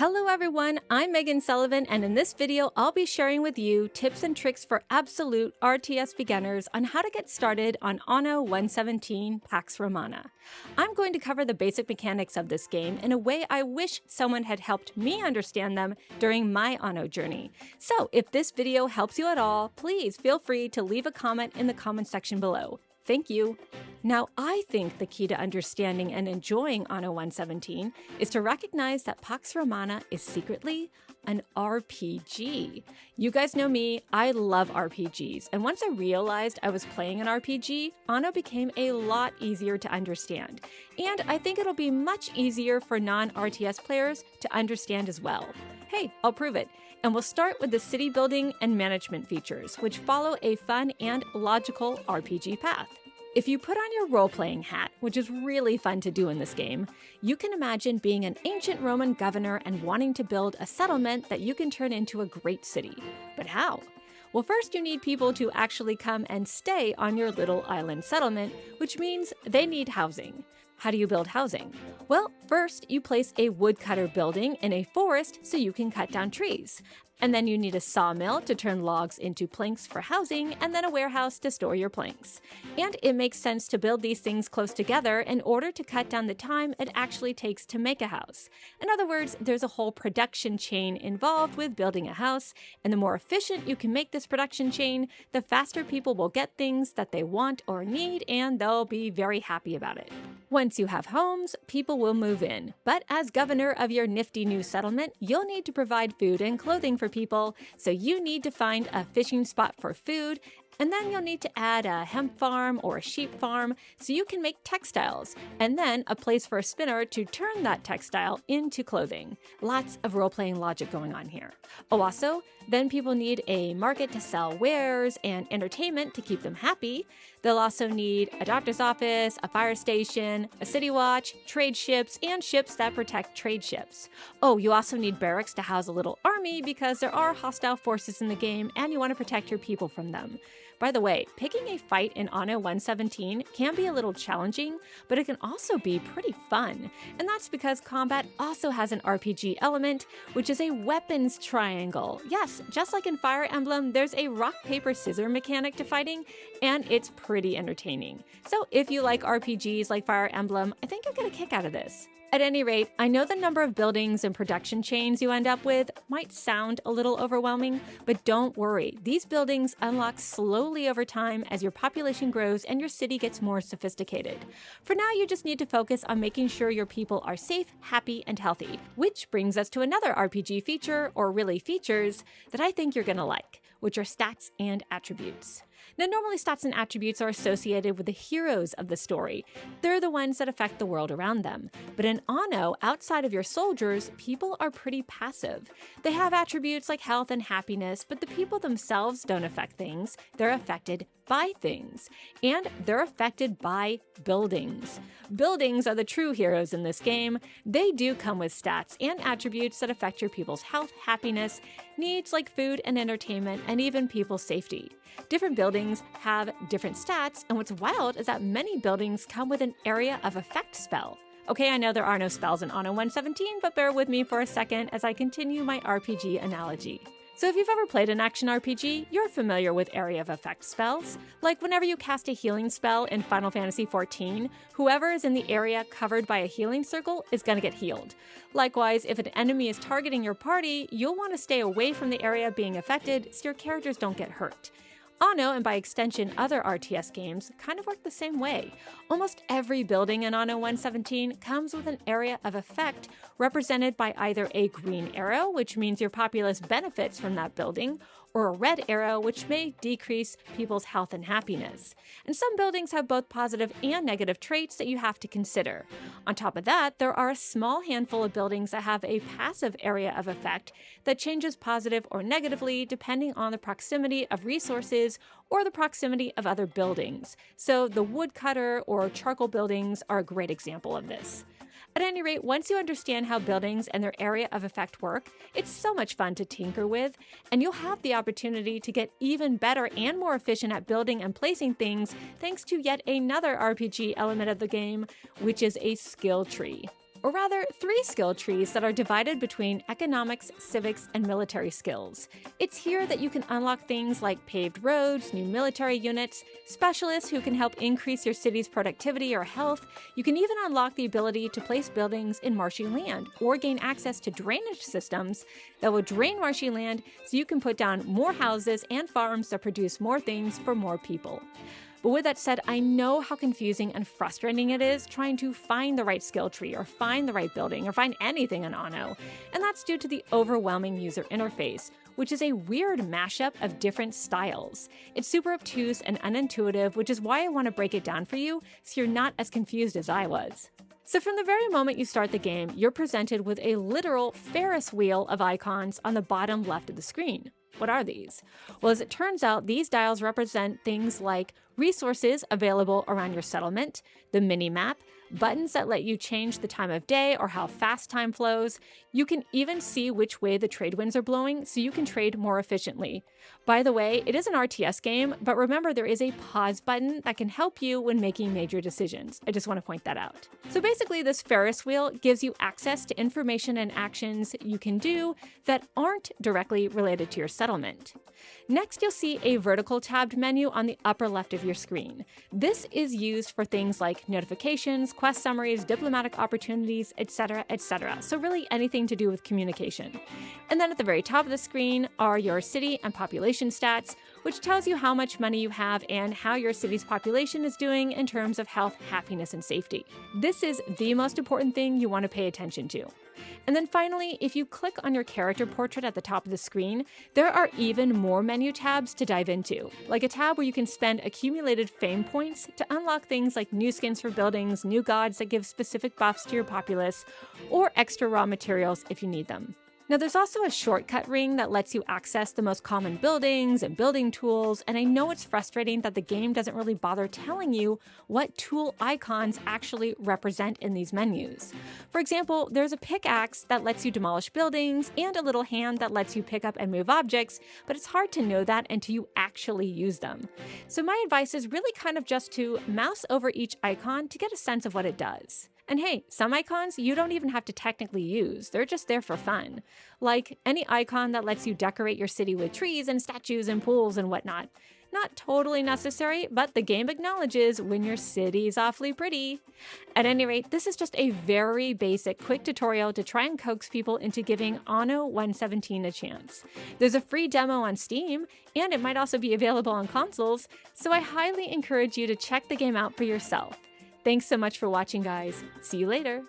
Hello everyone, I'm Megan Sullivan, and in this video I'll be sharing with you tips and tricks for absolute RTS beginners on how to get started on Anno 117 Pax Romana. I'm going to cover the basic mechanics of this game in a way I wish someone had helped me understand them during my Anno journey. So if this video helps you at all, please feel free to leave a comment in the comment section below. Thank you. Now, I think the key to understanding and enjoying Anno 117 is to recognize that Pax Romana is secretly an RPG. You guys know me, I love RPGs, and once I realized I was playing an RPG, Anno became a lot easier to understand. And I think it'll be much easier for non-RTS players to understand as well. Hey, I'll prove it. And we'll start with the city building and management features, which follow a fun and logical RPG path. If you put on your role-playing hat, which is really fun to do in this game, you can imagine being an ancient Roman governor and wanting to build a settlement that you can turn into a great city. But how? Well, first you need people to actually come and stay on your little island settlement, which means they need housing. How do you build housing? Well, first you place a woodcutter building in a forest so you can cut down trees. And then you need a sawmill to turn logs into planks for housing, and then a warehouse to store your planks. And it makes sense to build these things close together in order to cut down the time it actually takes to make a house. In other words, there's a whole production chain involved with building a house, and the more efficient you can make this production chain, the faster people will get things that they want or need, and they'll be very happy about it. Once you have homes, people will move in. But as governor of your nifty new settlement, you'll need to provide food and clothing for people, so you need to find a fishing spot for food, and then you'll need to add a hemp farm or a sheep farm so you can make textiles, and then a place for a spinner to turn that textile into clothing. Lots of role-playing logic going on here. Oh, also, then people need a market to sell wares and entertainment to keep them happy. They'll also need a doctor's office, a fire station, a city watch, trade ships, and ships that protect trade ships. Oh, you also need barracks to house a little army because there are hostile forces in the game and you want to protect your people from them. By the way, picking a fight in Anno 117 can be a little challenging, but it can also be pretty fun. And that's because combat also has an RPG element, which is a weapons triangle. Yes, just like in Fire Emblem, there's a rock, paper, scissors mechanic to fighting, and it's pretty entertaining. So if you like RPGs like Fire Emblem, I think you'll get a kick out of this. At any rate, I know the number of buildings and production chains you end up with might sound a little overwhelming, but don't worry. These buildings unlock slowly over time as your population grows and your city gets more sophisticated. For now, you just need to focus on making sure your people are safe, happy, and healthy, which brings us to another RPG feature, or really features, that I think you're gonna like, which are stats and attributes. Now, normally stats and attributes are associated with the heroes of the story. They're the ones that affect the world around them. But in Anno, outside of your soldiers, people are pretty passive. They have attributes like health and happiness, but the people themselves don't affect things. They're affected by things. And they're affected by buildings. Buildings are the true heroes in this game. They do come with stats and attributes that affect your people's health, happiness, needs like food and entertainment, and even people's safety. Different buildings have different stats, and what's wild is that many buildings come with an area of effect spell. Okay, I know there are no spells in Anno 117, but bear with me for a second as I continue my RPG analogy. So if you've ever played an action RPG, you're familiar with area of effect spells. Like whenever you cast a healing spell in Final Fantasy XIV, whoever is in the area covered by a healing circle is going to get healed. Likewise, if an enemy is targeting your party, you'll want to stay away from the area being affected so your characters don't get hurt. Anno, and by extension other RTS games, kind of work the same way. Almost every building in Anno 117 comes with an area of effect represented by either a green arrow, which means your populace benefits from that building, or a red arrow, which may decrease people's health and happiness. And some buildings have both positive and negative traits that you have to consider. On top of that, there are a small handful of buildings that have a passive area of effect that changes positive or negatively depending on the proximity of resources or the proximity of other buildings. So the woodcutter or charcoal buildings are a great example of this. At any rate, once you understand how buildings and their area of effect work, it's so much fun to tinker with, and you'll have the opportunity to get even better and more efficient at building and placing things thanks to yet another RPG element of the game, which is a skill tree. or rather 3 skill trees that are divided between economics, civics, and military skills. It's here that you can unlock things like paved roads, new military units, specialists who can help increase your city's productivity or health. You can even unlock the ability to place buildings in marshy land or gain access to drainage systems that will drain marshy land so you can put down more houses and farms that produce more things for more people. But with that said, I know how confusing and frustrating it is trying to find the right skill tree or find the right building or find anything in Anno. And that's due to the overwhelming user interface, which is a weird mashup of different styles. It's super obtuse and unintuitive, which is why I want to break it down for you so you're not as confused as I was. So from the very moment you start the game, you're presented with a literal Ferris wheel of icons on the bottom left of the screen. What are these? Well, as it turns out, these dials represent things like resources available around your settlement, the mini-map, buttons that let you change the time of day or how fast time flows. You can even see which way the trade winds are blowing so you can trade more efficiently. By the way, it is an RTS game, but remember there is a pause button that can help you when making major decisions. I just want to point that out. So basically, this Ferris wheel gives you access to information and actions you can do that aren't directly related to your settlement. Next, you'll see a vertical tabbed menu on the upper left of your screen. This is used for things like notifications, quest summaries, diplomatic opportunities, etc., etc. So really anything to do with communication. And then at the very top of the screen are your city and population stats, which tells you how much money you have and how your city's population is doing in terms of health, happiness, and safety. This is the most important thing you want to pay attention to. And then finally, if you click on your character portrait at the top of the screen, there are even more menu tabs to dive into, like a tab where you can spend accumulated fame points to unlock things like new skins for buildings, new gods that give specific buffs to your populace, or extra raw materials if you need them. Now, there's also a shortcut ring that lets you access the most common buildings and building tools, and I know it's frustrating that the game doesn't really bother telling you what tool icons actually represent in these menus. For example, there's a pickaxe that lets you demolish buildings and a little hand that lets you pick up and move objects, but it's hard to know that until you actually use them. So my advice is really kind of just to mouse over each icon to get a sense of what it does. And hey, some icons you don't even have to technically use, they're just there for fun. Like any icon that lets you decorate your city with trees and statues and pools and whatnot. Not totally necessary, but the game acknowledges when your city's awfully pretty. At any rate, this is just a very basic quick tutorial to try and coax people into giving Anno 117 a chance. There's a free demo on Steam, and it might also be available on consoles, so I highly encourage you to check the game out for yourself. Thanks so much for watching, guys. See you later.